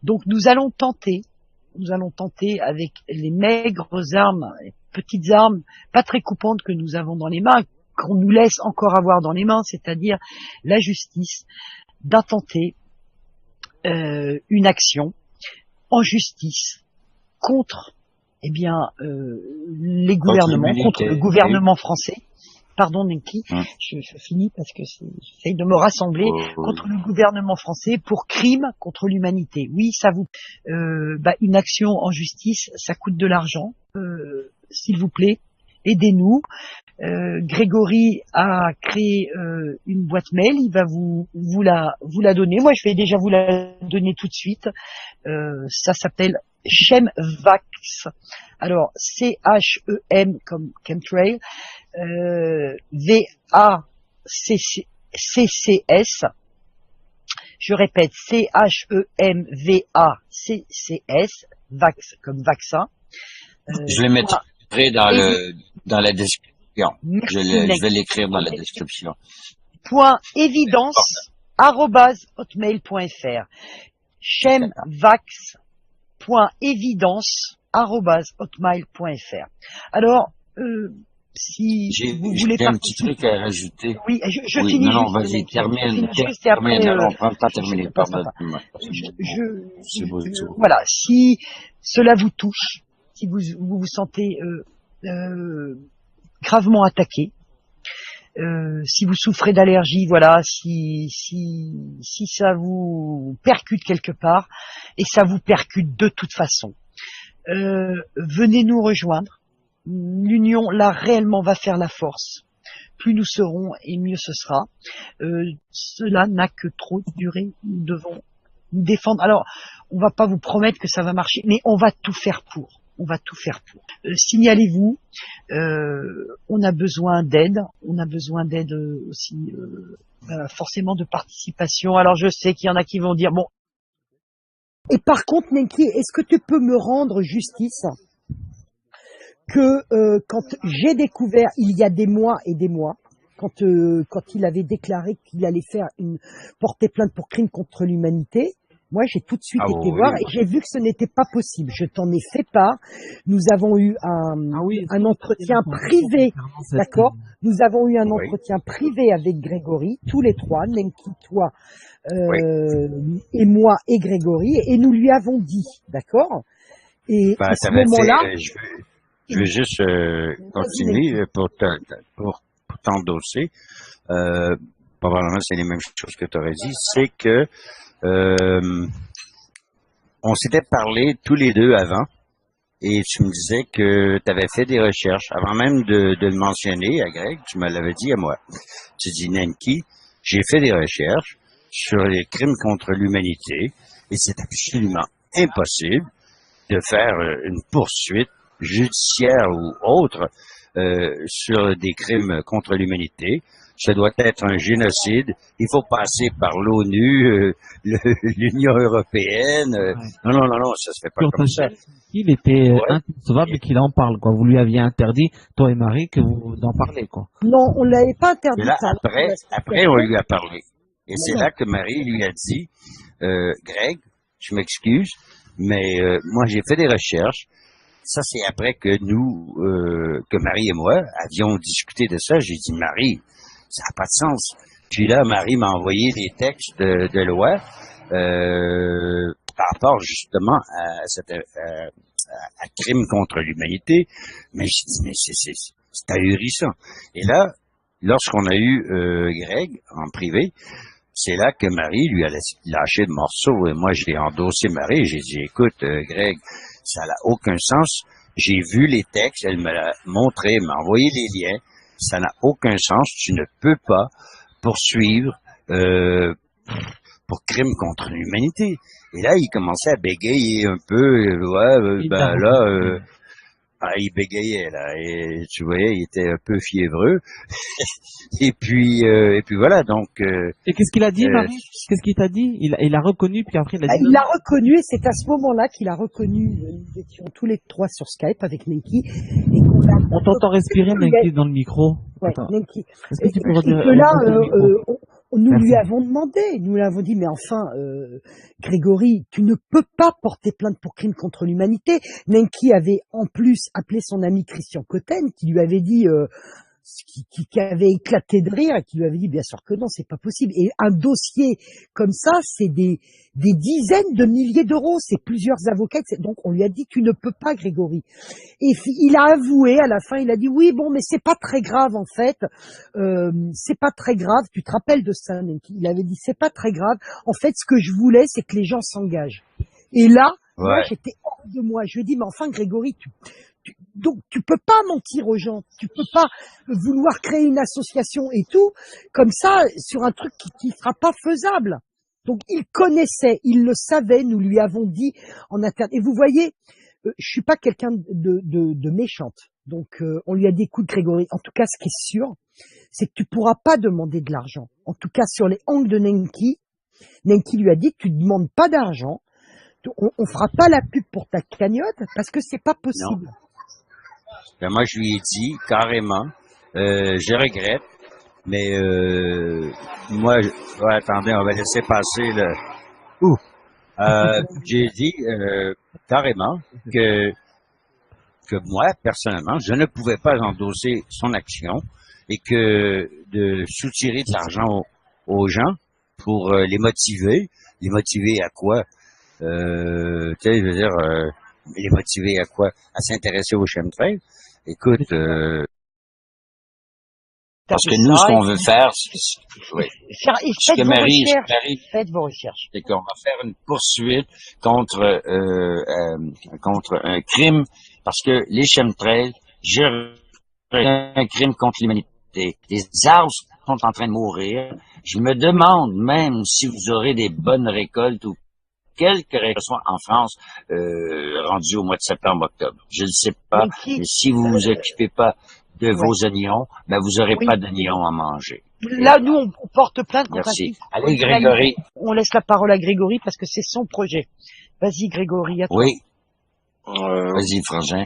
Donc nous allons tenter avec les maigres armes, les petites armes, pas très coupantes que nous avons dans les mains, qu'on nous laisse encore avoir dans les mains, c'est-à-dire la justice, d'intenter une action en justice contre, les gouvernements, contre le gouvernement français. Pardon, Nenki, je finis parce que j'essaye de me rassembler contre le gouvernement français pour crime contre l'humanité. Oui, ça vous, une action en justice, ça coûte de l'argent. S'il vous plaît, aidez-nous. Grégory a créé une boîte mail, il va vous la donner. Moi, je vais déjà vous la donner tout de suite. Ça s'appelle Chemvax. Alors CHEM comme chemtrail, VACCS. Je répète, CHEMVACCS, vax comme vaccin. Je le mettrai dans la description. Je vais l'écrire dans la description. .évidence@hotmail.fr. chemvax.évidence@hotmail.fr. Alors, si vous voulez j'ai un petit truc à rajouter. Oui, je finis non, juste. Vas-y, termine. Juste et après, non, prends pas terminer. Voilà, si cela vous touche, si vous vous sentez gravement attaqué, si vous souffrez d'allergie, voilà, si ça vous percute quelque part, et ça vous percute de toute façon, venez nous rejoindre. L'union, là, réellement va faire la force. Plus nous serons et mieux ce sera. Cela n'a que trop duré. Nous devons nous défendre. Alors, on va pas vous promettre que ça va marcher, mais on va tout faire pour. Signalez-vous. On a besoin d'aide. On a besoin d'aide aussi, forcément de participation. Alors, je sais qu'il y en a qui vont dire bon. Et par contre, Nenki, est-ce que tu peux me rendre justice que quand j'ai découvert il y a des mois et des mois, quand il avait déclaré qu'il allait porter plainte pour crime contre l'humanité, moi j'ai tout de suite été voir et j'ai vu que ce n'était pas possible. Je t'en ai fait part. Nous avons eu un entretien privé, d'accord. Nous avons eu un entretien privé avec Grégory, tous les trois, Nenki, toi, et moi et Grégory, et nous lui avons dit, d'accord. Et à ce moment-là. Je vais juste continuer pour t'endosser. Probablement, c'est les mêmes choses que tu aurais dit. C'est que on s'était parlé tous les deux avant et tu me disais que tu avais fait des recherches. Avant même de le mentionner à Greg, tu me l'avais dit à moi. Tu dis, Nenki, j'ai fait des recherches sur les crimes contre l'humanité et c'est absolument impossible de faire une poursuite judiciaire ou autre sur des crimes contre l'humanité. Ça doit être un génocide. Il faut passer par l'ONU, l'Union européenne. Non, ça se fait pas comme ça. Il était inconcevable qu'il en parle, quoi. Vous lui aviez interdit, toi et Marie, que vous d'en parlez, quoi. Non, on l'avait pas interdit. Et là, après, on lui a parlé. Et c'est là que Marie lui a dit, Greg, je m'excuse, mais moi j'ai fait des recherches. Ça, c'est après que nous, que Marie et moi avions discuté de ça. J'ai dit, Marie, ça n'a pas de sens. Puis là, Marie m'a envoyé des textes de loi par rapport justement à crime contre l'humanité. Mais j'ai dit, mais c'est ahurissant. Et là, lorsqu'on a eu Greg en privé, c'est là que Marie lui a lâché le morceau. Et moi, j'ai endossé Marie. J'ai dit, écoute, Greg, ça n'a aucun sens. J'ai vu les textes, elle me l'a montré, m'a envoyé les liens. Ça n'a aucun sens. Tu ne peux pas poursuivre pour crime contre l'humanité. Et là, il commençait à bégayer un peu. Il bégayait là. Et tu voyais, il était un peu fiévreux. et puis voilà. Donc. Et qu'est-ce qu'il a dit, Marie? Qu'est-ce qu'il t'a dit? Il a reconnu, puis après il a dit. Il a reconnu, et c'est à ce moment-là qu'il a reconnu. Nous étions tous les trois sur Skype avec Nenki. On t'entend respirer, Nenki, dans le micro. Ouais, Nenki. Est-ce que tu peux redire? Là, Nous Merci. lui avons demandé, nous lui avons dit, mais enfin, Grégory, tu ne peux pas porter plainte pour crime contre l'humanité. Nenki avait en plus appelé son ami Christian Cotten, qui lui avait dit, qui avait éclaté de rire et qui lui avait dit bien sûr que non, c'est pas possible. Et un dossier comme ça, c'est des dizaines de milliers d'euros, c'est plusieurs avocats. Donc on lui a dit tu ne peux pas, Grégory. Et il a avoué à la fin, il a dit oui bon, mais c'est pas très grave en fait, c'est pas très grave. Tu te rappelles de ça, Nenki? Il avait dit c'est pas très grave. En fait, ce que je voulais, c'est que les gens s'engagent. Et là, moi, Ouais. j'étais hors de moi. Je lui ai dit mais enfin, Grégory, donc tu peux pas mentir aux gens, tu peux pas vouloir créer une association et tout comme ça sur un truc qui sera pas faisable. Donc il connaissait, il le savait, nous lui avons dit en interne. Et vous voyez, je suis pas quelqu'un de méchante. Donc on lui a dit écoute Grégory, en tout cas ce qui est sûr, c'est que tu pourras pas demander de l'argent. En tout cas sur les angles de Nenki, Nenki lui a dit tu demandes pas d'argent, on fera pas la pub pour ta cagnotte parce que c'est pas Non. possible. Ben, moi, je lui ai dit carrément, je regrette, mais moi, ouais, attendez, on va laisser passer le. Ouh. J'ai dit carrément que moi, personnellement, je ne pouvais pas endosser son action et que de soutirer de l'argent aux gens pour les motiver à quoi? Tu sais, je veux dire, les motiver à quoi? À s'intéresser au chemtrail. Écoute, parce que nous, ce qu'on veut faire, oui. Ce que Marie, Faites vos recherches. c'est qu'on va faire une poursuite contre un crime, parce que les chemtrails gèrent un crime contre l'humanité. Les arbres sont en train de mourir. Je me demande même si vous aurez des bonnes récoltes ou quelques récoltes en France rendues au mois de septembre-octobre. Je ne sais pas, mais si vous vous occupez pas de vos oignons, ben vous aurez pas d'oignons à manger. Là, nous, on porte plainte contre un Merci. type. Allez, Grégory. On laisse la parole à Grégory parce que c'est son projet. Vas-y, Grégory, à toi. Oui. Vas-y, Frangin.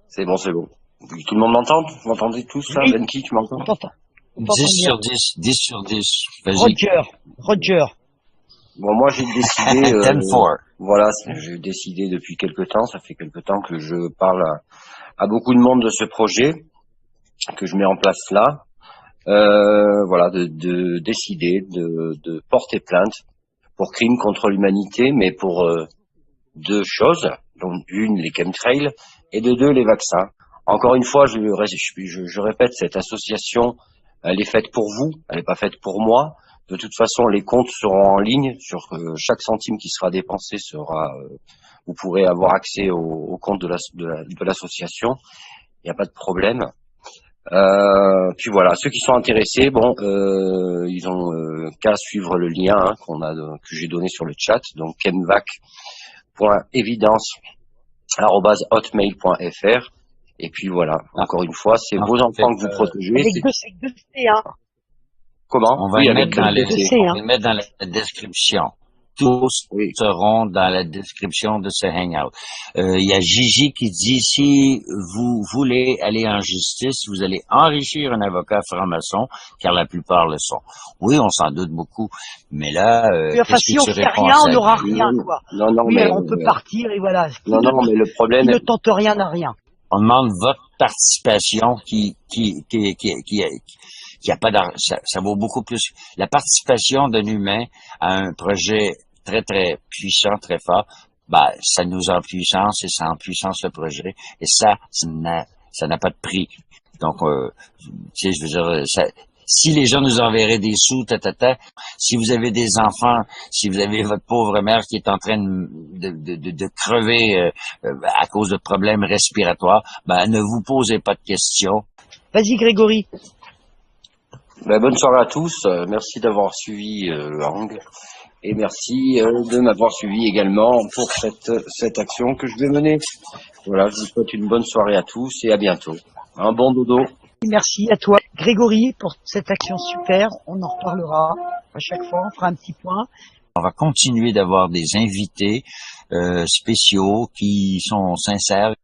C'est bon, c'est bon. Tout le monde m'entend? Vous m'entendez tous, là? Oui. Lenki, tu m'entends? On t'entend. 10 sur 10. 10 sur 10. Vas-y. Roger. Bon, moi, j'ai décidé, 10-4. voilà, j'ai décidé depuis quelque temps, ça fait quelque temps que je parle à beaucoup de monde de ce projet que je mets en place là. Voilà, de décider de porter plainte pour crime contre l'humanité, mais pour deux choses, donc une, les chemtrails, et de deux, les vaccins. Encore une fois, je répète, cette association, elle est faite pour vous, elle n'est pas faite pour moi. De toute façon, les comptes seront en ligne, sur chaque centime qui sera dépensé sera, vous pourrez avoir accès au compte de l'association. Il n'y a pas de problème. Puis voilà, ceux qui sont intéressés, bon, ils ont qu'à suivre le lien que j'ai donné sur le chat, donc chemvac.evidence@hotmail.fr. Et puis voilà, encore une fois, c'est vos enfants que vous protégez. Avec deux C, hein. Comment? On va Oui, le avec mettre dans deux C. on va le mettre dans la description. Tous seront dans la description de ce hangout. Il y a Gigi qui dit, si vous voulez aller en justice, vous allez enrichir un avocat franc-maçon, car la plupart le sont. Oui, on s'en doute beaucoup. Mais là, enfin, si on fait rien, on n'aura rien, quoi. Non, oui, mais, alors on peut partir et voilà. Non, mais le problème. Qui ne tente rien n'a rien. On demande votre participation qui a pas d'argent. Ça vaut beaucoup plus. La participation d'un humain à un projet très, très puissant, très fort, ça nous empuissance et ça empuissance le projet. Et ça n'a pas de prix. Donc, tu sais, je veux dire, si les gens nous enverraient des sous, si vous avez des enfants, si vous avez votre pauvre mère qui est en train de crever à cause de problèmes respiratoires, ne vous posez pas de questions. Vas-y, Grégory. Bonne soirée à tous. Merci d'avoir suivi le hang. Et merci de m'avoir suivi également pour cette action que je vais mener. Voilà, je vous souhaite une bonne soirée à tous et à bientôt. Un bon dodo. Merci à toi, Grégory, pour cette action super. On en reparlera à chaque fois, on fera un petit point. On va continuer d'avoir des invités spéciaux qui sont sincères.